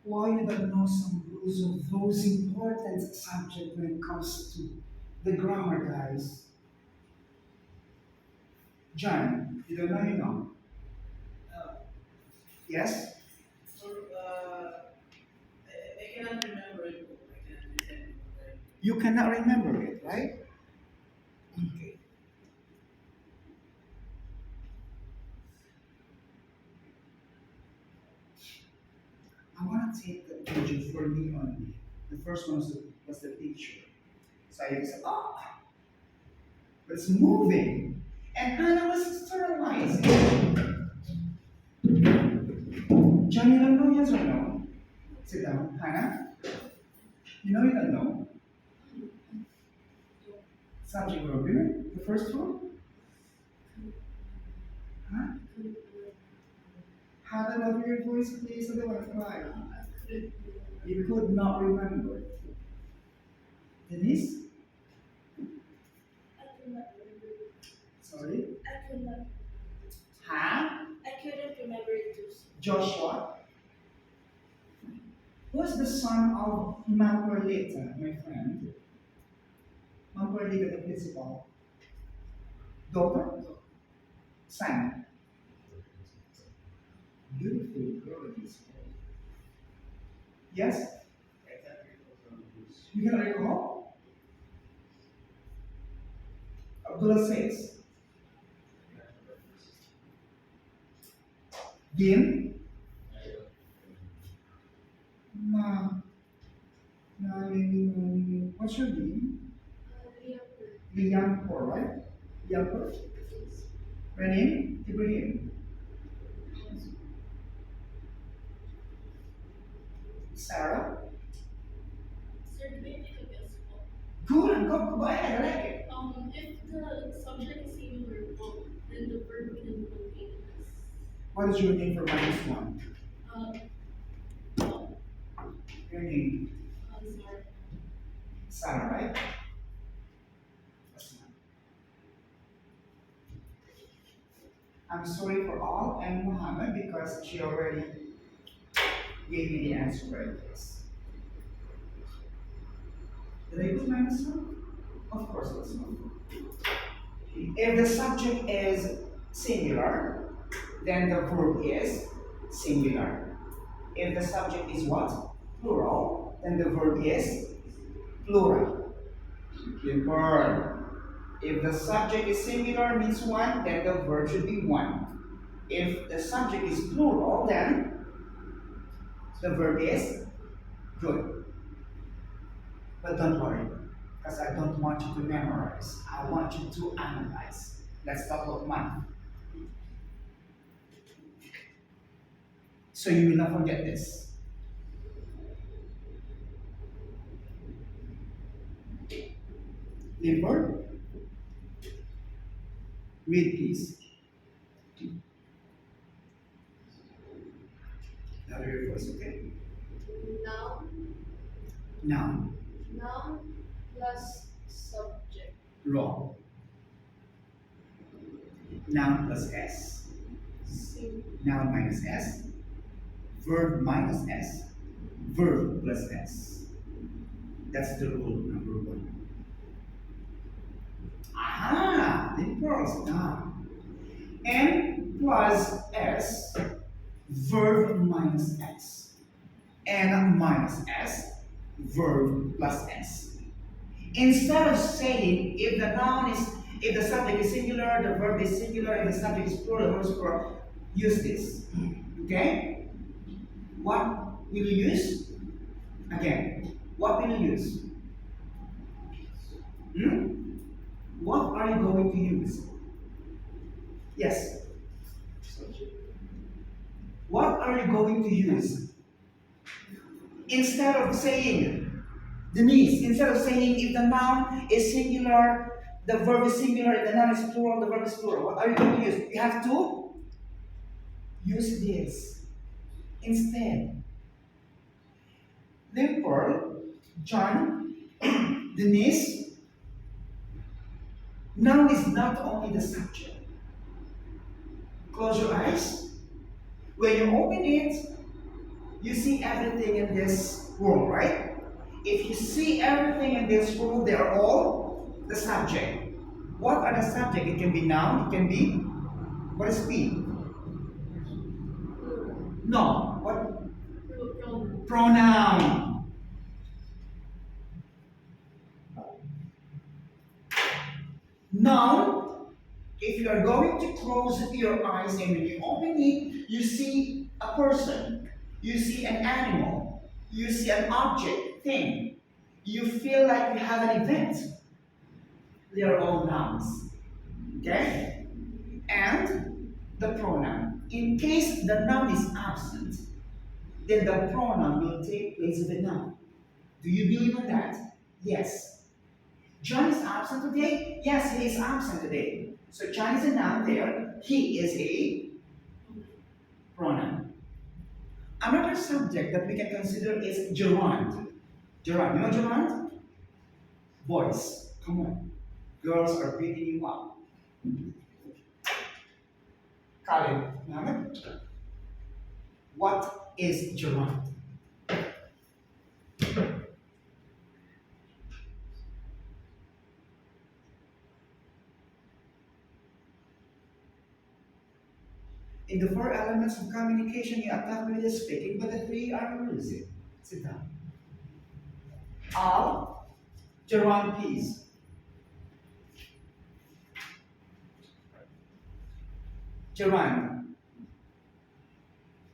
Why you don't know some rules of those important subjects when it comes to the grammar, guys? John, you don't know, you know. Uh, Yes? so, I cannot remember it. I cannot pretend it. You cannot remember it, right? Okay. I want to take the picture for me only. The first one was the picture. So I said, oh, but it's moving. And Hannah was sterilizing. John, you don't know, yes or no? Sit down. Hannah, you know you don't know. Subject verb, remember? The first one? Huh? How about your voice, please? I don't want to cry. You could not remember. Denise? I could not remember. Sorry? I could not. Huh? I couldn't remember it too. Joshua? Who's the son of Mamperlita, my friend? Mamperlita, the principal. Daughter? Son. Beautiful girl in this world. Yes? You can recall? Abdullah says, Bin, na, what's your name? Liampur, right? Liampur? Renin? Ibrahim? Sarah? Sir, do we take a guessable? Good, go ahead, I like it. If the subject is singular, well, then the verb can contain this. What is your name for minus one? No, Your name? sorry. Sarah, right? That's I'm sorry for all and Muhammad because she already gave me the answer right this. Did I put minus one? Of course it's not. If the subject is singular, then the verb is singular. If the subject is what? Plural, then the verb is plural. Plural. If the subject is singular means one, then the verb should be one. If the subject is plural, then the verb is good. But don't worry, because I don't want you to memorize. I want you to analyze. Let's talk about math. So you will not forget this. Limber, read please. Now your voice, okay? Noun, Noun, noun plus subject. wrong. Noun plus S. Sing. Noun minus S. Verb minus S. Verb plus S. That's the rule number one. Aha! The pearls down. N plus S. Verb minus S. N minus S. Verb plus S. Instead of saying if the subject is singular, the verb is singular, if the subject is plural, the verb is plural, use this. Okay? What will you use? Again, what will you use? Hmm? What are you going to use? Yes. What are you going to use? Instead of saying, Denise, instead of saying if the noun is singular, the verb is singular, if the noun is plural, the verb is plural. What are you going to use? You have to use this instead. Pearl, John, Denise, noun is not only the subject. Close your eyes. When you open it, You see everything in this world, right? If you see everything in this world, they are all the subject. What are the subject? It can be noun, it can be, what is be? No, what? Pronoun. Pronoun. Noun, if you are going to close your eyes and when you open it, you see a person, you see an animal, you see an object, thing. You feel like you have an event. They are all nouns. Okay? And the pronoun. In case the noun is absent, then the pronoun will take place of the noun. Do you believe in that? Yes. John is absent today? Yes, he is absent today. So John is a noun there. He is a pronoun. Another subject that we can consider is gerund. Gerund. You know gerund? Boys. Come on. Girls are beating you up. Colin, Mohammed, what is gerund? In the four elements of communication, you attack with the speaking, but the three are elusive. Sit down. Al, gerund, please. Gerund.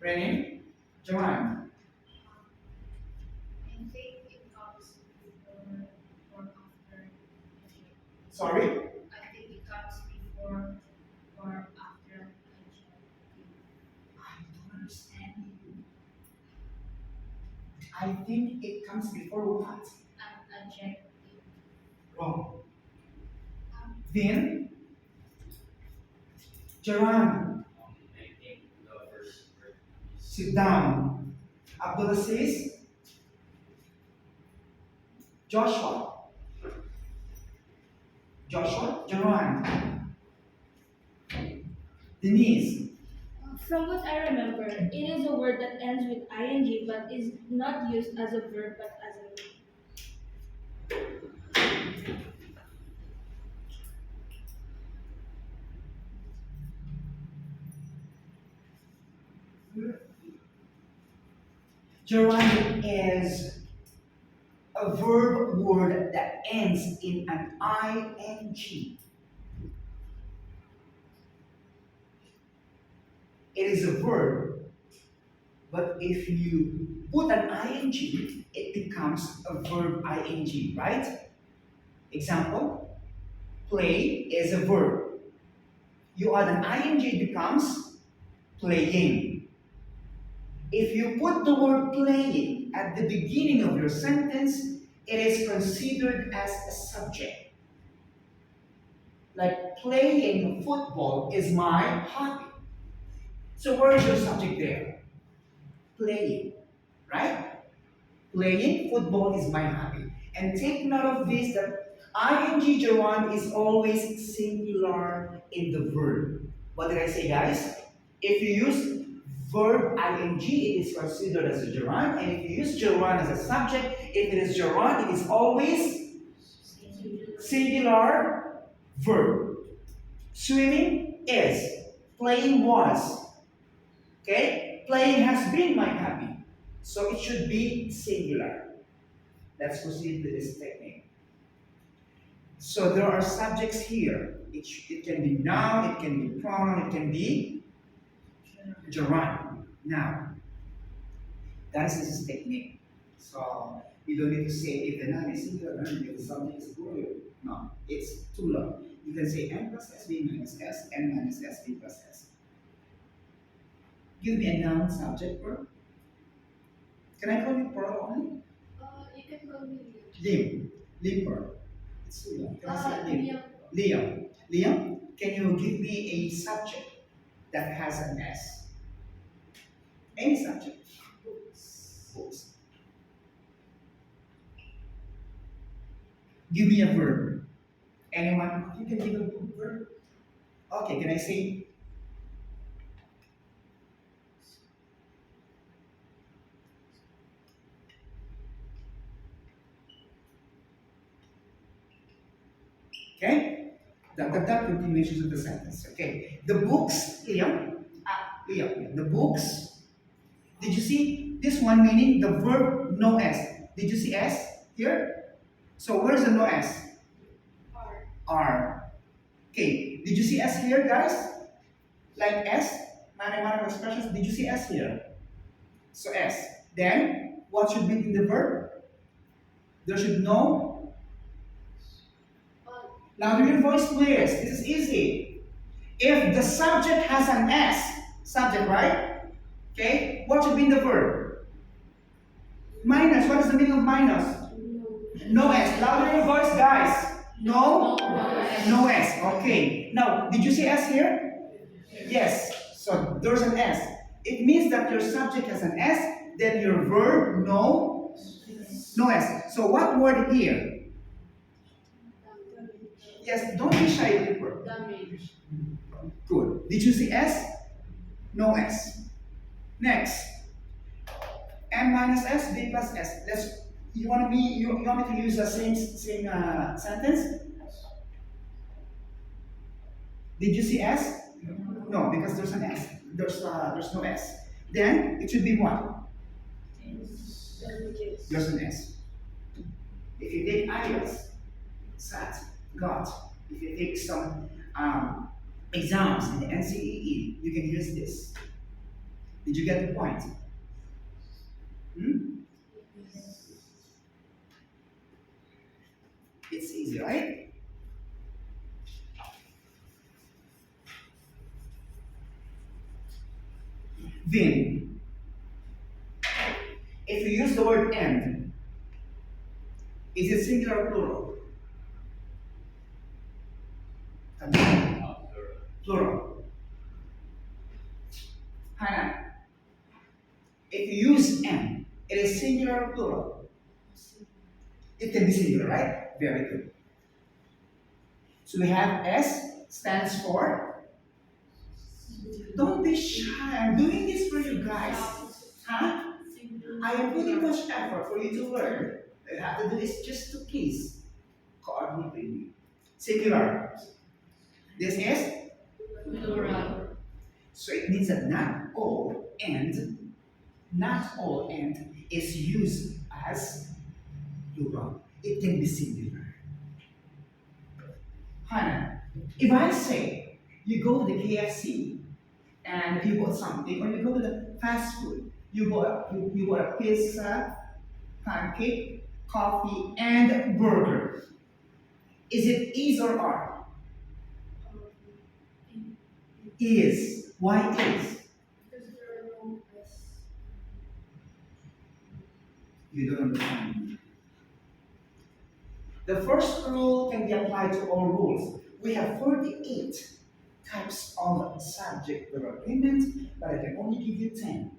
Ready? Gerund. I think it comes before or after. Sorry? I think it comes before or after. I don't understand you. I think it comes before what? An adjective. Wrong. Then, gerund. I think the first word is Sit down. Abdullah says, Joshua. Joshua, gerund. Denise. From what I remember, it is a word that ends with ing but is not used as a verb but as a noun. Gerund is a verb word that ends in an ing. It is a verb, but if you put an ing, it becomes a verb ing, right? Example, play is a verb. You add an ing, it becomes playing. If you put the word playing at the beginning of your sentence, it is considered as a subject. Like playing football is my hobby. So where is your subject there? Playing, right? Playing football is my hobby. And take note of this that ing gerund is always singular in the verb. What did I say, guys? If you use verb ing, it is considered as a gerund. And if you use gerund as a subject, if it is gerund, it is always singular verb. Swimming is. Playing was. Okay? Playing has been my hobby. So it should be singular. Let's proceed with this technique. So there are subjects here. It can be noun, it can be pronoun, it can be gerund. Now, that's this technique. So you don't need to say if the noun is singular, if the subject is plural. No, it's too long. You can say n plus sb minus s, n minus sb plus s. Give me a noun subject verb. Can I call you plural only? You can call me Liam. Limper. It's too long. Can I say Liam? Liam. Liam, can you give me a subject that has an S? Any subject. Books. Give me a verb. Anyone? You can give a verb. Okay, can I say Okay? That continuations of the sentence. Okay. The books, Liam, Liam, the books. Did you see this one meaning the verb no s? Did you see s here? So where's the no s? R. R. Okay. Did you see s here, guys? Like s, mathematical expressions. Did you see s here? So s. Then what should be in the verb? There should no. Louder your voice, please. This is easy. If the subject has an s, subject, right? Okay. What should be in the verb? Minus. What is the meaning of minus? No S. Louder your voice, guys. No? No S. Okay. Now, did you see S here? Yes. So there's an S. It means that your subject has an S, then your verb, no? No S. So what word here? Yes, don't be shy with the word. Damage. Good. Did you see S? No S. Next. M minus S, B plus S. You want me to use the same sentence? Did you see S? No, because there's an S. There's no S. Then it should be what? There's an S. If you take IELTS, SAT, GOT, if you take some exams in the NCEE, you can use this. Did you get the point? Hmm? It's easy, right? Then, if you use the word and, is it singular or plural? Plural. Hannah, if you use and, it is singular or plural? It can be singular, right? Very good. So we have S stands for. Don't be shy. I'm doing this for you guys. Huh? I am putting much effort for you to learn. You have to do this just to please coordinate with me. Singular. This is. Plural. So it means that not all and is used as plural. It can be singular. Hannah, if I say you go to the KFC and you bought something, or you go to the fast food, you bought a pizza, pancake, coffee, and burger. Is it is or are? Is. Why is? Because there are no S. You don't understand. The first rule can be applied to all rules. We have 48 types of subject verb agreement, but I can only give you 10.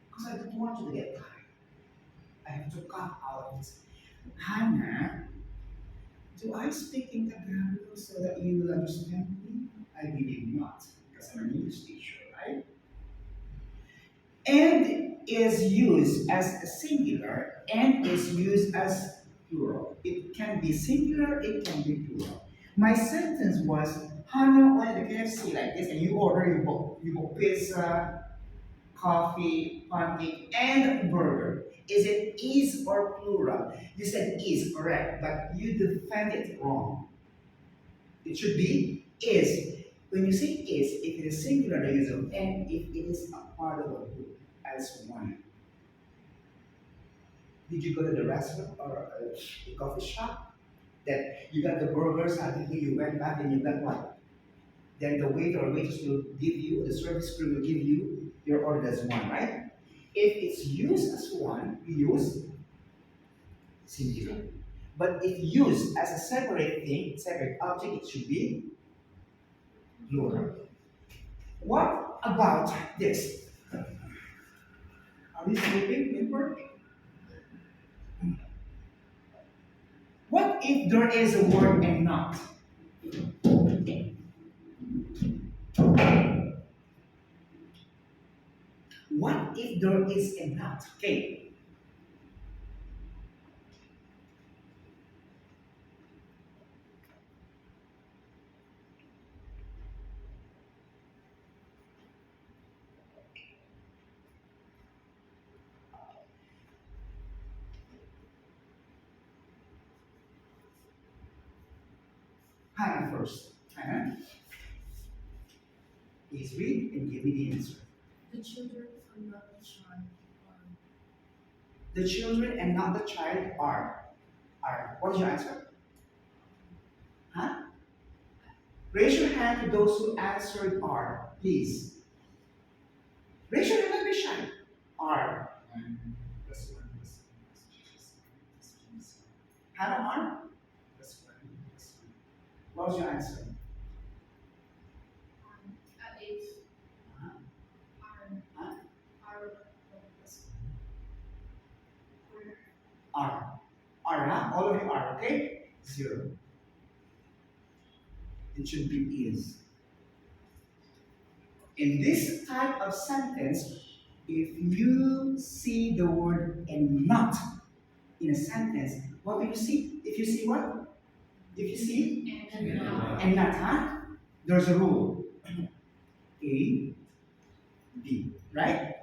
Because I don't want you to get tired. I have to cut out of it. Hannah, do I speak in Tagalog so that you will understand me? I believe not, because I'm an English teacher, right? And is used as a singular and is used as plural. It can be singular, it can be plural. My sentence was, Hannah went to the KFC like this, and you order, you bought pizza, coffee, pancake, and burger. Is it is or plural? You said is, correct, but you defend it wrong. It should be is. When you say is, if it is singular, the use of and if it is a part of a group as one. Did you go to the restaurant or a coffee shop? That you got the burger, suddenly you went back and you got what? Then the waiter or waitress will give you, the service crew will give you your order as one, right? If it's used as one, you use singular. But if used as a separate thing, separate object, it should be plural. What about this? Are we sleeping in work? What if there is a word and not? What if there is a not? Okay. first. Hannah, please read and give me the answer. The children are not the child. The children and not the child are. Are. What is your answer? Huh? Raise your hand to those who answered are, please. Raise your hand, don't be shy. Are. Plus one, plus one, plus two, plus one. Hannah, are? Plus one, plus one. What was your answer? At age Huh? are Huh? are plus Are. Are, huh? All of you are, okay? Zero. It should be is. In this type of sentence, if you see the word and not in a sentence, what do you see? If you see what? If you see and not, huh? There's a rule. A, B, right?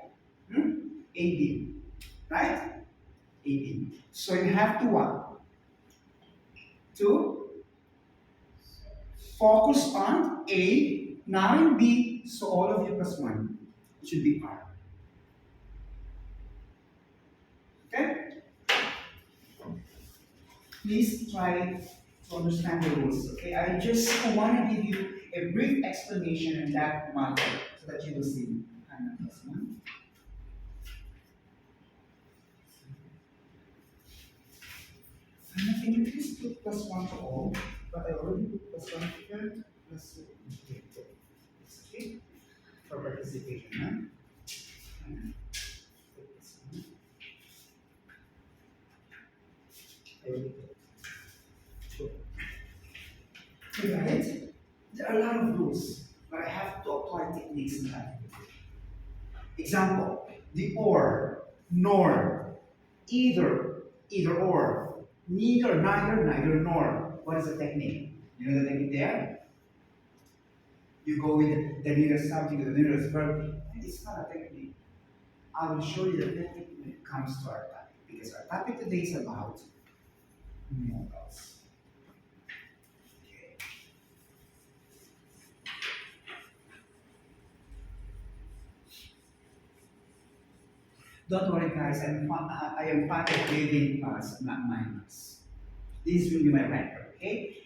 Hmm? A, B, right? A, B. So you have to what? To focus on A, not in B, so all of you plus one. It should be R. Okay? Please try to understand the rules. Okay? I just want to give you a brief explanation in that matter so that you will see. Hannah plus one. Hannah, can you please put plus one to all? But I already put plus one here. Plus one here. Okay? For participation, huh? Hannah, put plus one. I already put. Sure. You got it? There are a lot of rules, but I have to apply techniques in that. Example, the or, nor, either or, neither, neither nor. What is the technique? You know the technique there? You go with the neither subject, the neither verb. It's not a technique. I will show you the technique when it comes to our topic, because our topic today is about modals. Okay. Don't worry, guys. I am part of grading class, not minus. This will be my record, okay?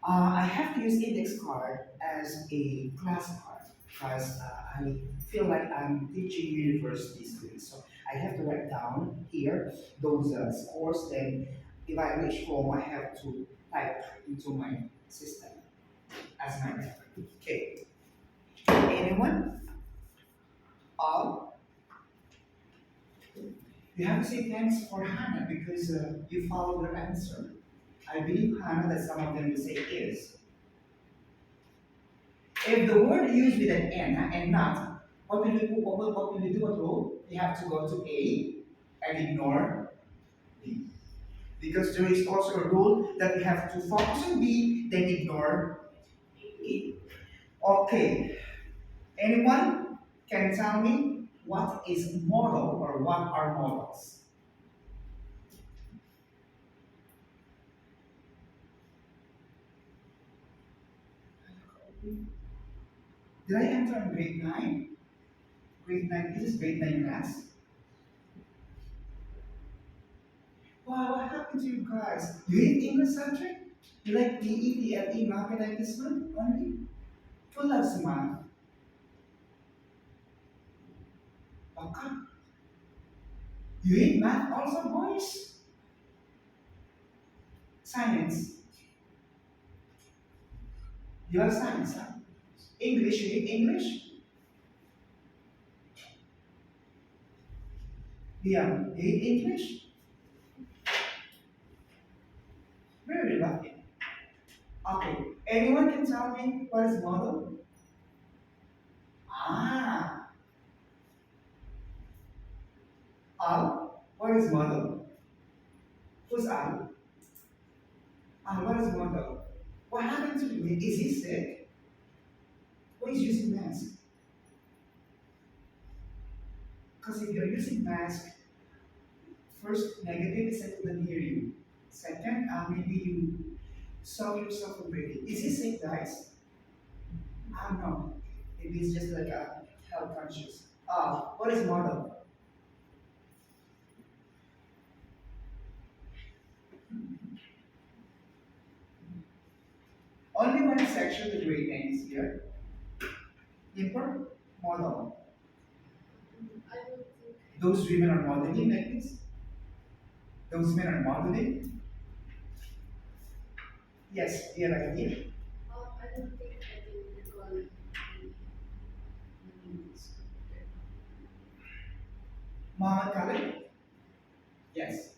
I have to use index card as a class card because I feel like I'm teaching university students. So I have to write down here those scores. Then if I reach home, I have to type into my system as my record. Okay. Anyone? All? You have to say thanks for Hannah because you followed her answer. I believe, Hannah, that some of them will say is. If the word used with an N and not, what will you do? What will you do at rule? You have to go to A and ignore B. Because there is also a rule that we have to focus on B, then ignore A. Okay. Anyone can tell me what is modal or what are modals? Did I enter in grade 9? Grade 9, this is grade 9 class. Wow, what happened to you guys? You hate English subject? You like PE, DLE, math like this one only? Who loves math? Okay. You hate math also, boys? Science. You love science, huh? English, you hate English? Yeah, you hate English? Very lucky. Okay, anyone can tell me what is model? Ah, Al, what is model? Who's Al? Al, what is model? What happened to him? Is he sick? Who is using mask? Because if you're using mask, first negative is I couldn't hear you. Second, maybe Solve yourself a breathing. Is it safe, guys? I don't know. Maybe it's just like a health conscious. What is model? Only one section, the grade 9 is here. Paper, model. I don't think. Those women are modeling like this. Those men are modeling. Yes, you have an idea. I don't think I can recall the names. Muhammad Khalid? Yes.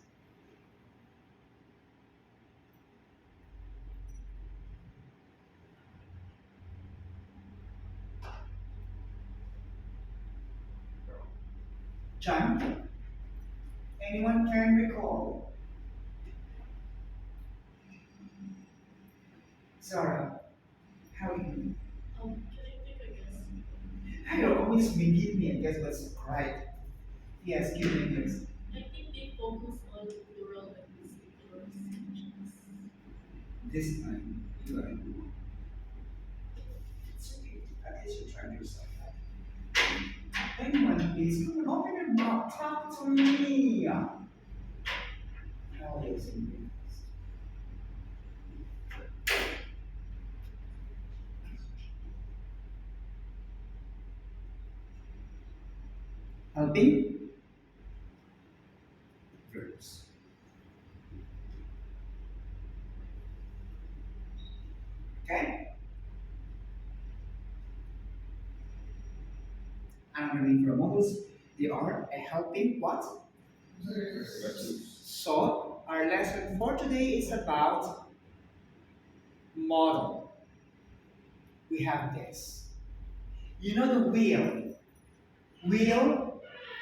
John? Anyone can recall? Zara, how are you? Can I pick a guess? I don't always give me a guess what's right. Yes, give me a guess. I think they focus on plural and singular sections. This time, you are. It's okay. At least you're trying yourself out. Anyone, please, come on, open your mouth. Talk to me. How is it? Helping verbs. Okay? I'm going to read for models. They are a helping what? So, our lesson for today is about model. We have this. You know the will,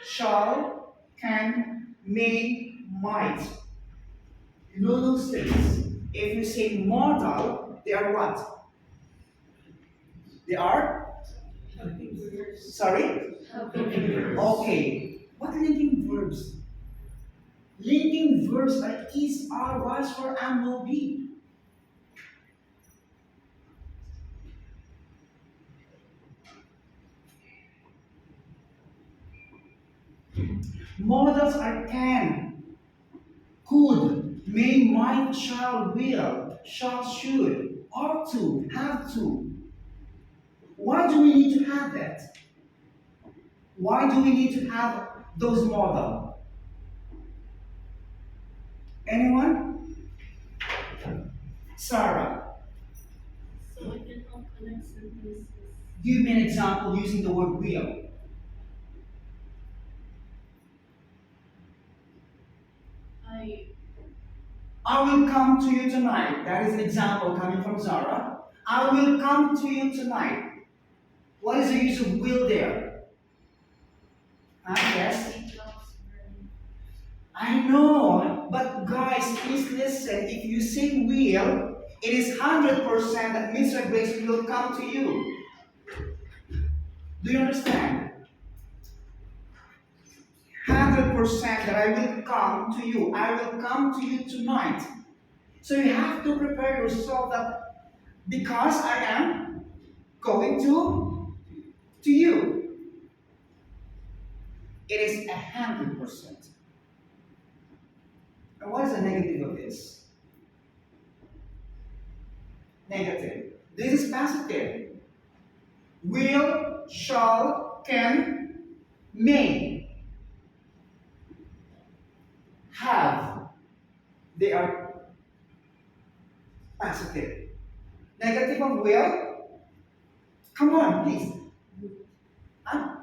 shall, can, may, might. You know those things. If you say modal, they are what? They are? Sorry? Okay. What linking verbs? Linking verbs like is, are, was, for, and will be. Modals are can, could, may, might, shall, will, shall, should, ought to, have to. Why do we need to have that? Why do we need to have those modals? Anyone? Sarah, So I can help connect sentences. give me an example using the word will. I will come to you tonight. That is an example coming from Zara. I will come to you tonight. What is the use of will there? Yes? I know, but guys, please listen. If you say will, it is 100% that Mr. Grace will come to you. Do you understand? 100% that I will come to you. I will come to you tonight. So you have to prepare yourself that because I am going to you. It is 100%. And what is the negative of this? Negative. This is positive. Will, shall, can, may, have. They are positive. Negative of will? Come on, please. Huh?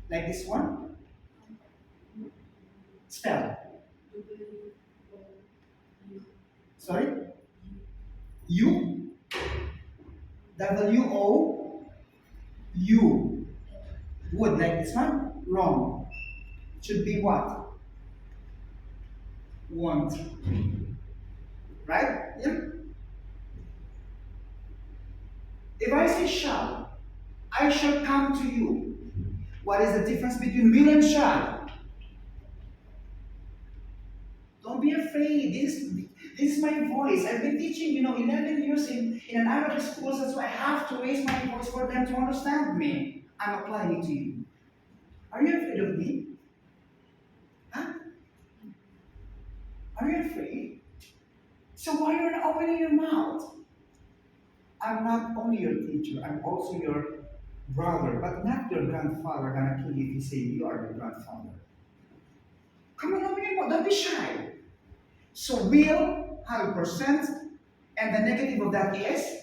Like this one? Spell. Sorry? U? W-O? U. Would, like this one? Wrong. Should be what? Want. Right? Yeah? If I say shall, I shall come to you. What is the difference between will and shall? Don't be afraid. This is my voice. I've been teaching, 11 years in an Arabic school, so I have to raise my voice for them to understand me. I'm applying it to you. Are you afraid of me? Huh? Are you afraid? So why are you not opening your mouth? I'm not only your teacher, I'm also your brother, but not your grandfather gonna kill you if you say you are your grandfather. Come on, open your mouth, don't be shy. So will, 100%, and the negative of that is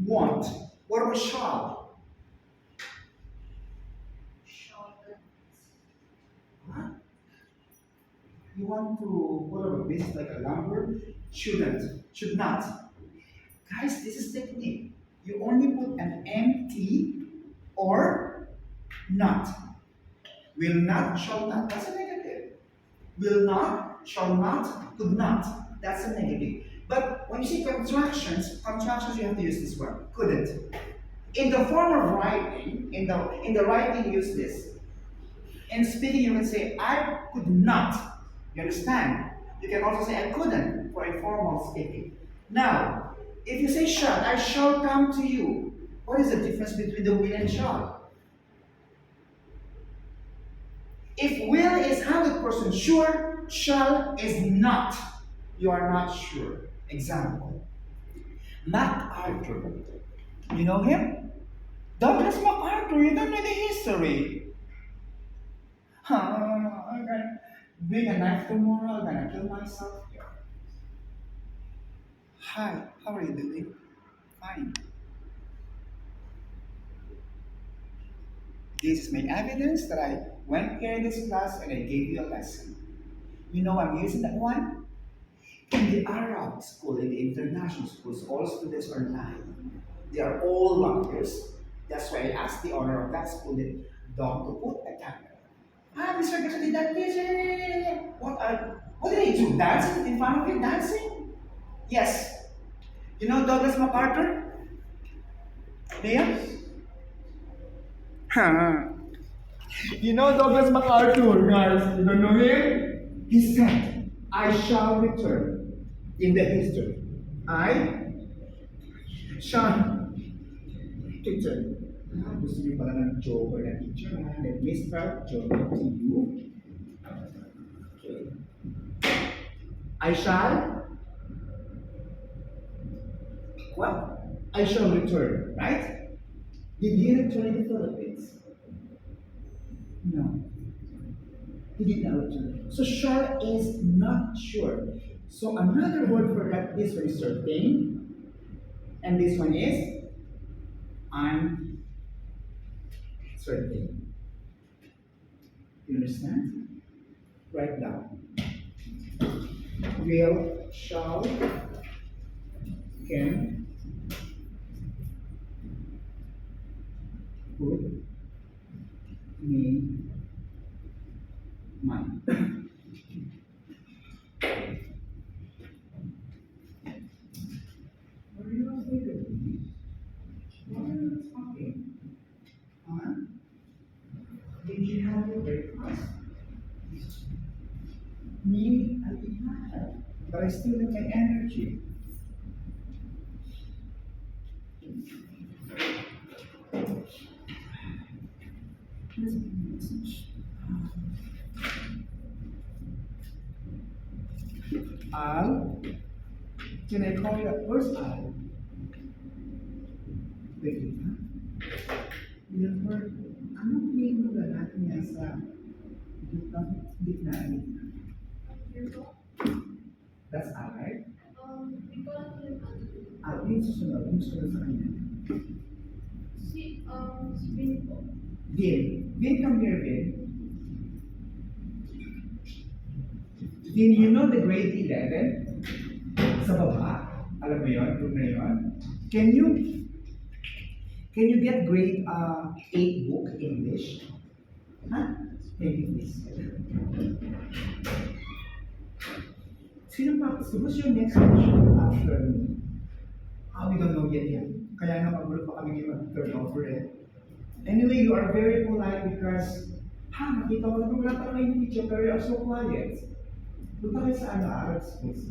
want. What about shall? Huh? You want to, what about this, like a lumber? Shouldn't, should not. Guys, this is technique. You only put an MT or not. Will not, shall not, that's a negative. Will not, shall not, could not, that's a negative. But when you see contractions you have to use this word, couldn't. In the form of writing, in the writing, use this. In speaking, you can say, I could not. You understand? You can also say, I couldn't, for informal speaking. Now, if you say shall, I shall come to you. What is the difference between the will and shall? If will is 100% sure, shall is not. You are not sure. Example. MacArthur. You know him? Douglas MacArthur, you don't know the history. I'm gonna bring a knife tomorrow, I'm gonna kill myself. Hi, how are you doing? Fine. This is my evidence that I went here in this class and I gave you a lesson. You know I'm using that one? In the Arab school, in the international schools, all students are lying. They are all liars. That's why I asked the owner of that school, the dog, to put a camera. Ah, Mr. Gasol did that, yes. What did I do? Dancing in front of you? Dancing? Yes. You know Douglas MacArthur? Leah? Huh. You know Douglas MacArthur, guys. You don't know him? He said, I shall return in the history. I shall return. Gusto niyo pala ng joke or na teacher, ha? Let me start joking to you. Okay. I shall, what? I shall return, right? Did he return in the Philippines? No. He did not return. So shall is not sure. So another word for that, this one is certain, and this one is uncertain. You understand? Write down. Will, shall, can, could, may, might. What are you all doing? Why are you talking? Huh? Did you have your breakfast? Me, I did not have, but I still have my energy. Here's my message. Al, can I call you at first? Al. Wait, ha? Therefore, anong name ng lalaki niya sa gitna? That's Al, right? We call him Al, yung susunod sa kanya. si Vin po. Vin. Vin, come here, Vin. Vin, you know the grade 11? Sa baba? Alam mo yun? Group na yun? Can you get grade 8 book English? Huh? Maybe please. Sino pa? So who's your next question after me? We don't know yet yan. Kaya nakagulo pa kami ngayon turn over it. Anyway, you are very polite because, nakita ko na wala pa kayong teacher pero you are so quiet. Punta kayo sa Arab schools.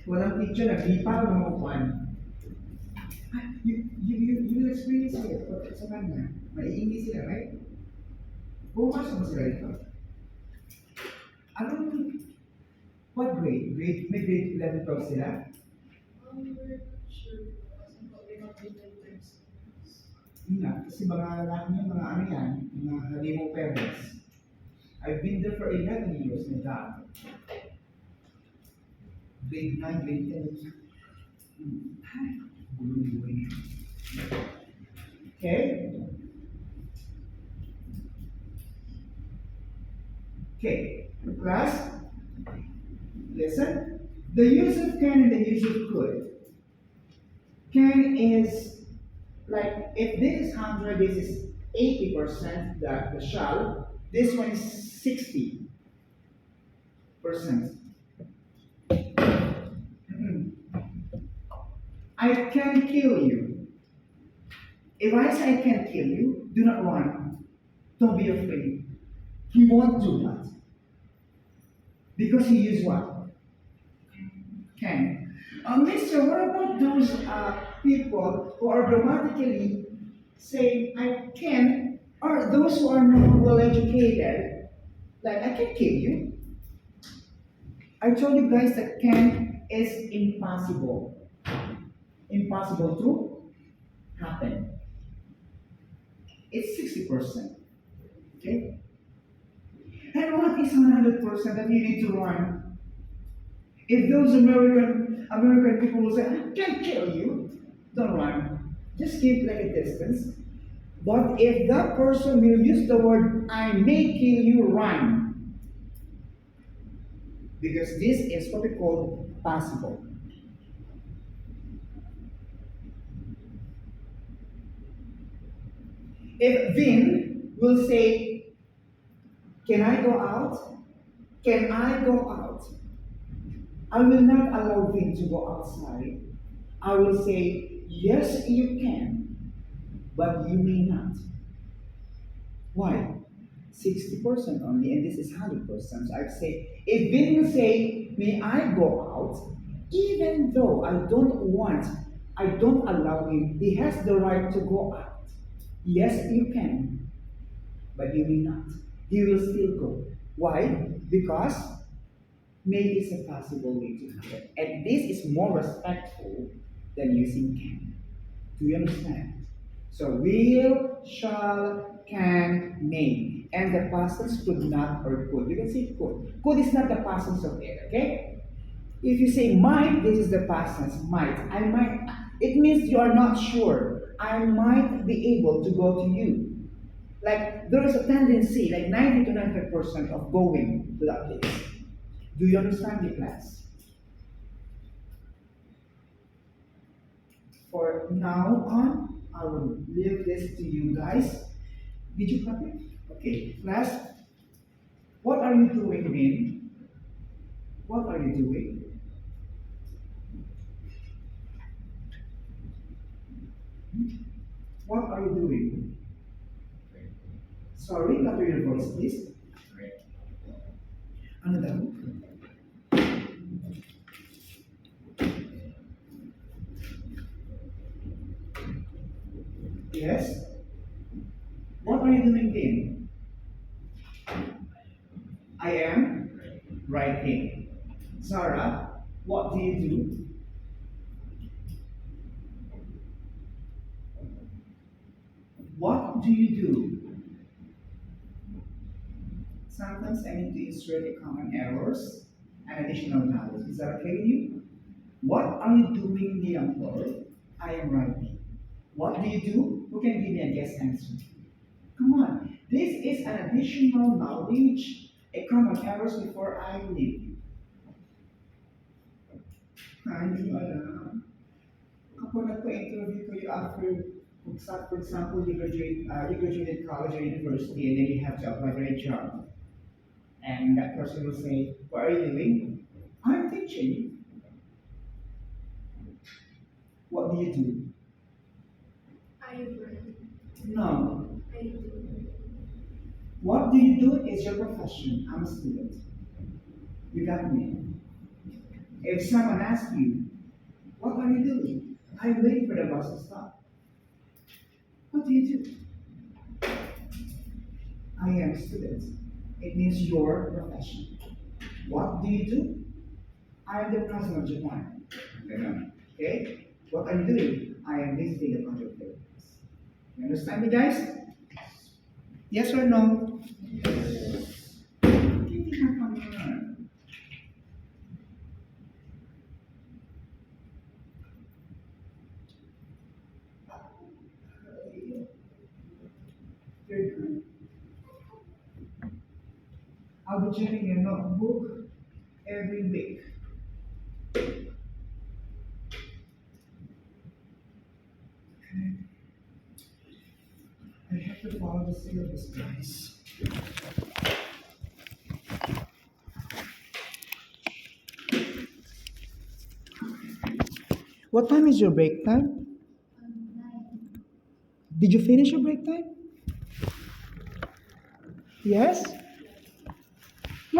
Walang teacher, naglipa, lumukuan. You will experience it. Pag sa kanya, maiingi sila, right? Pumasok mo sila dito. Anong, what grade? May grade 11, 12 sila? We're not sure. Kasi we have different times. Yun nga, kasi mga lalaki niya, mga ano yan, mga halimong parents. I've been there for 11 years, my God. Grade 9, grade 10. Ay, gulong-gulong. Okay? Okay, class, listen. The use of can and the use of could. Can is like, if this is 100, this is 80% the shall, this one is 60%. I can kill you. If I say I can kill you, do not run. Don't be afraid. He won't do that. Because he used what? Can. Mister, what about those people who are grammatically saying I can, or those who are not well educated? Like, I can kill you. I told you guys that can is impossible. Impossible to happen. It's 60%. Okay? And what is 100% that you need to run? If those American people will say, I can kill you, don't run. Just keep like a distance. But if that person will use the word I may kill you, run. Because this is what we call possible. If Vin will say, can I go out? Can I go out? I will not allow Vin to go outside. I will say, yes, you can, but you may not. Why? 60% only, and this is 100%. So I say, if Vin will say, may I go out? Even though I don't allow him, he has the right to go out. Yes, you can, but you may not. He will still go. Why? Because may is a possible way to have it. And this is more respectful than using can. Do you understand? So will, shall, can, may. And the past tense could not or could. You can say could. Could is not the past tense of it, okay? If you say might, this is the past tense. Might. I might. It means you are not sure. I might be able to go to you. Like there is a tendency, like 90 to 95% of going to that place. Do you understand the class? For now on, I will leave this to you guys. Did you copy? Okay, class. What are you doing, Vin? What are you doing? What are you doing? Sorry, lower your voice, please. Ano daw? Yes? What are you doing, Vin? I am writing. Sarah, what do you do? What do you do? Sometimes I need to insert a common errors and additional knowledge. Is that okay with you? What are you doing, young boy? I am writing. What do you do? Who can give me a guess answer? Come on. This is an additional knowledge, a common errors before I leave. Hindi mo alam. Kapag nagpa-interview kayo after, for example, you graduated college or university and then you have to apply for a job. And that person will say, what are you doing? I'm teaching. What do you do? I learn. No. I do. What do you do is your profession. I'm a student. You got me. If someone asks you, what are you doing? I'm waiting for the bus to stop. What do you do? I am a student. It means your profession. What do you do? I am the president of Japan. Ganon. Okay? What are you doing? I am visiting the country of Philippines. You understand me, guys? Yes or no? Come on. Very good. I'll be checking your notebook every week. I have to follow the syllabus, guys. What time is your break time? Did you finish your break time? Yes?